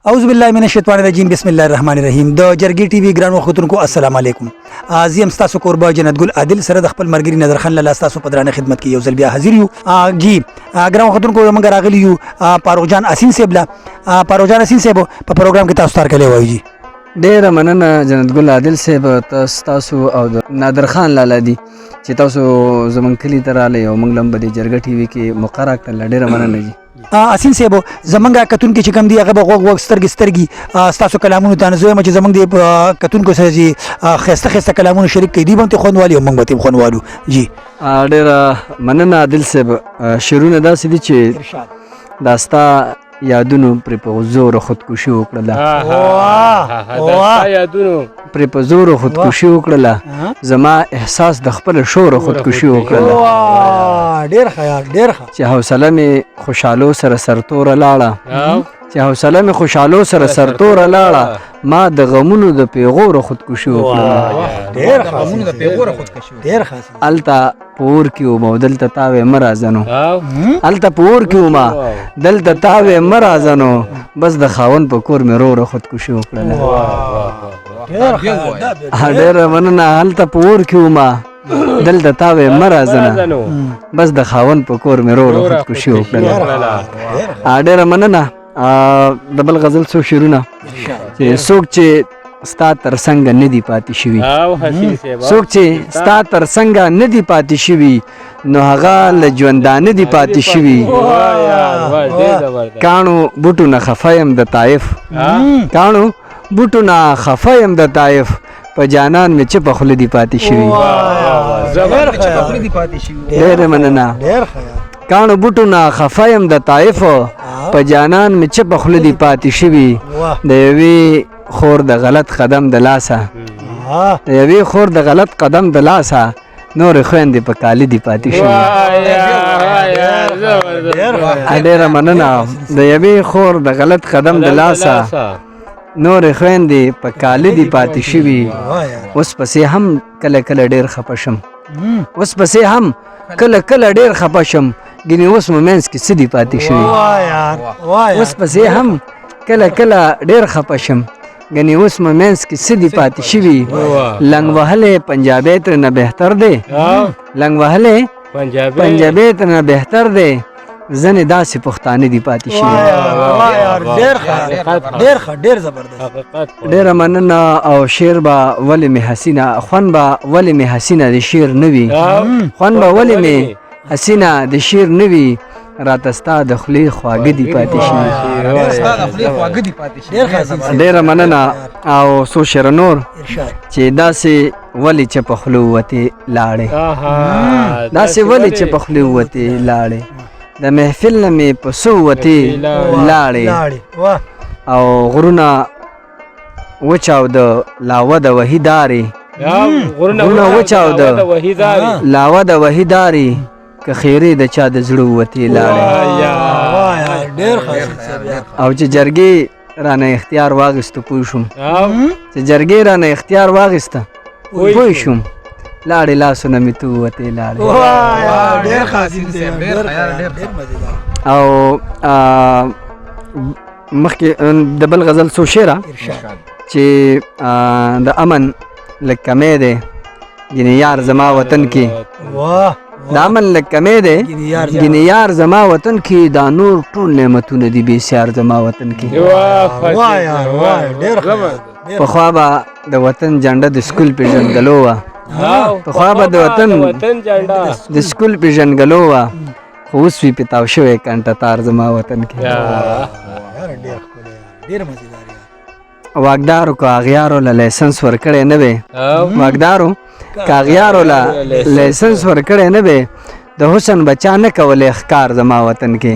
اعوذ بالله من الشیطان الرجیم بسم الله الرحمن الرحیم د جرګي ټي وي ګرانو خدونکو السلام علیکم. زم تاسو قربا جنت ګل عادل سره د خپل مرګري نظر خان لاله تاسو په درانه خدمت کې یو ځل بیا حاضر یو. جی ګرانو خدونکو موږ راغلی یو فاروق جان اسین صاحب لا فاروق جان اسین صاحب په پروګرام کې تاسو تار کړی وایي جی. ډېره مننه جنت ګل عادل صاحب تاسو او نادر خان لاله دي چې تاسو زمونږ کلي ته راغلی او موږ هم په دې جرګه ټي وي کې مقرره کړله. ډېره مننه جی. اسین صاحب زمونږ کتونکو چې کوم دی هغه به غوږ سترګې سترګې ستاسو کلامونو ته نه زویم چې زمونږ د کتونکو سره چې ښایسته ښایسته کلامونه شریک کړي دوی به هم ترې خوند والي او موږ به ترې خوند والو جی. ډېره مننه عادل صاحب. شعرونه داسې دي چې دا ستا یادونو پرې په زوره خودکشي وکړله پرې په زوره خودکشي وکړله زما احساس د خپل شوره خودکشي وکړله ډېر ښه ډېر ښه چې حوصله مې خوشحالو سره سرتوره لاړه چې حوصله مې خوشحالو سره سرتوره لاړه ما د غمونو د پیغوره خودکشي وکړله ډېر ښه غمونو د پیغوره خودکشي ډېر ښه هلته په اور کې وم او دلته تا وې مه راځنو هلته په اور کې ومه دلته تا وې مه راځنو بس د خاوند په کور مې روره خودکشي وکړله. ډېره مننه. هلته په اور کې ومه دلته تا وې مه راځنه بس د خاوند په کور مې روره خودکشي وکړله. ډېره مننه. د بل غزل څو شعرونه چې څوک چې ستا تر څنګه نه دي پاتې شوي څوک چې ستا تر څنګه نه دي پاتې شوي نو هغه له ژوندانه دي پاتې شوي کاڼو بوټو نه خفه یم د طایف کاڼو بوټو نه خفه یم د طایف په جانان مې چپه خوله دي پاتې شوي. ډېره مننه. کاڼو بوټو نه خفه یم د طایف په جانان مې چپه خوله دي پاتې شوي د یوې خور د غلط قدم د لاسه د یوې خور د غلط قدم د لاسه نورې خویندې په کالي دي پاتې شوي. ډېره مننه. د یوې خور د غلط قدم د لاسه نورې خویندې په کالي دي پاتې شوي. اوس پسې هم کله کله ډېر خفه شم اوس پسې هم کله کله ډېر خفه شم ګینې اوس مو منځ کې څه دي پاتې شوي اوس پسې هم کله کله ډېر خفه شم ګنې اوس مو منځ کې څه دي پاتې شوي. لنګ وهلی پنجابی ترنه بهتر دی لنګ وهلی پنجابی ترنه بهتر دی ځنې داسې پښتانه دي پاتې شوي. ډېره مننه. او شعر به ولې مې حسینه خوند به ولې مې حسینه د شعر نه وي خوند به ولې مې حسینه د شعر نه وي راته ستا د خولې خواږه دي پاتې شوي. ډېره مننه. او څو شعر نور چې داسې ولې چې په خوله ووتې لاړې داسې ولې چې په خوله ووتې لاړې د محفل نه مې په څو وتې لاړې او غرونه وچاوده لاوه د وحي دارې غرونه وچاوده لاوه د وحي دارې که خیرې د چا د زړه وتې لاړې او چې جرګې رانه اختیار واغېسته پوه شوم چې جرګې رانه اختیار واغېسته پوه شوم لاړې لاسونه مې تو وتې لاړې. او مخکې د بل غزل څو شعره چې د امن لږ کمی دی ګینې یار زما وطن کې د امن لږ کمی دی ګینې یار زما وطن کې دا نور ټول نعمتونه دي بېسیار زما وطن کې. پخوا به د وطن جنډه د سکول پېژندګلو وه پخوا به د وطن د سکول پېژندګلو وه خو اوس وي پتاو شوی کنټه تار زما وطن کې. واګدارو که اغیارو له لایسنس ورکړی نه وی واګدارو که اغیارو له لایسنس ورکړی نه وی د حسن بچا نه کولی ښکار زما وطن کې.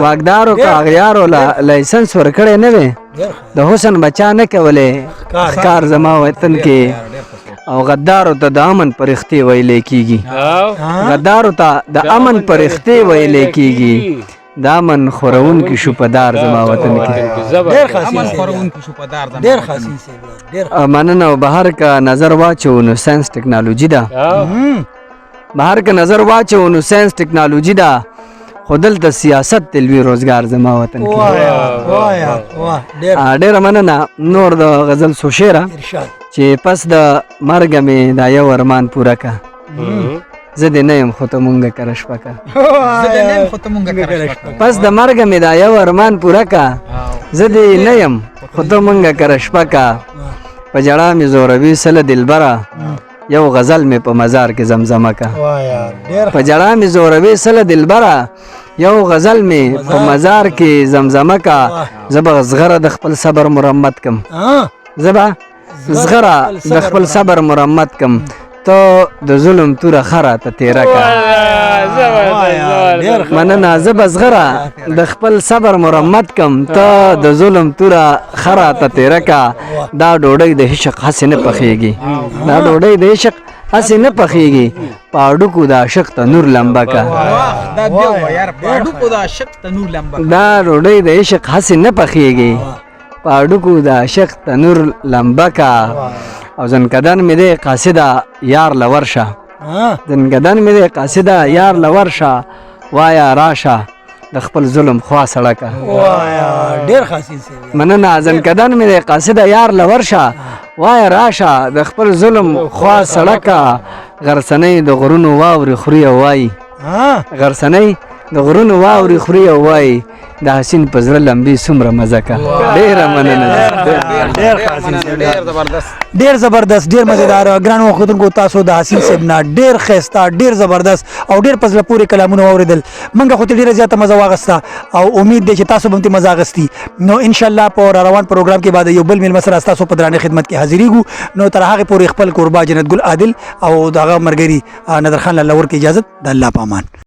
واګدارو که اغیارو له لایسنس ورکړی نه وی د حسن بچا نه کولی ښکار زما وطن کې. او غدارو ته د امن پرښتې ویلی کېږي غدارو ته د امن پرښتې ویلی کېږي د امن خورونکي شو په دار زما وطن کې. مننه. او بهر که نظر واچو نو ساینس ټکنالوژي ده بهر که نظر واچو نو ساینس ټکنالوژي ده خو دلته سیاست تلوي روزګار زما وطن کې ډېره مننه نور د غزل څو شعره چې پس د مرګه مې دا یو ارمان پوره کا زه دې نه یم خو ته مونږه کره شپه کا پس د مرګه مې دا یو ارمان پوره کا زه دې نه یم خو ته مونږه کره شپه کا په جړه مې زوروي سله دلبره یو غزل مې په مزار کې زمزمه کا په جړه مې زوروي سله دلبره یو غزل مې په مزار کې زمزمه کا زه به زغره د خپل صبر مرمت کم زه به زغره د خپل صبر مرمت کم ته د ظلم توره خره ته تیره کا مننه زه به زغره د خپل صبر مرمت کم ته د ظلم توره خره ته تیره کا دا ډوډۍ د عشق هسې نه پخېږي دا ډوډۍ د عشق هسې نه پخېږي پاړوکو د عشق تنور لمبه کا دا ډوډۍ د عشق هسې نه پخېږي پاړوکو د عشق تنور لمبه کا او زنکدن مې دی قاصده یار لورشه زنکدن مې دی قاصده یار لورشه وایا راشه د خپل ظلم خوا سړکه مننه زنکدن مې دی قاصده یار لورشه وایا راشه د خپل ظلم خوا سړکه غرسنۍ د غرونو واوري خوري او وایي غرسنۍ د غرونو واوري خوري او وایي د حسین په زړه لمبي څومره مزه کا ډېره مننه ډېر زبردست ډېر مزیدار ګرانو اورېدونکو تاسو د حسین صاحب نه ډېر ښایسته ډېر زبردست او ډېر په زړه پورې کلامونه واورېدل موږ خو ته ډېره زیاته مزه واغسته او امید دی چې تاسو به هم ترې مزه اخیستي نو انشاءالله په روان پروګرام کې بعد یو بل میلمه سره ستاسو په درانه خدمت کې حاضرېږو نو تر هغې پورې خپل کوربه جنت ګل عادل او د هغه ملګري نظرخان لاله ورکړي اجازت د الله په امان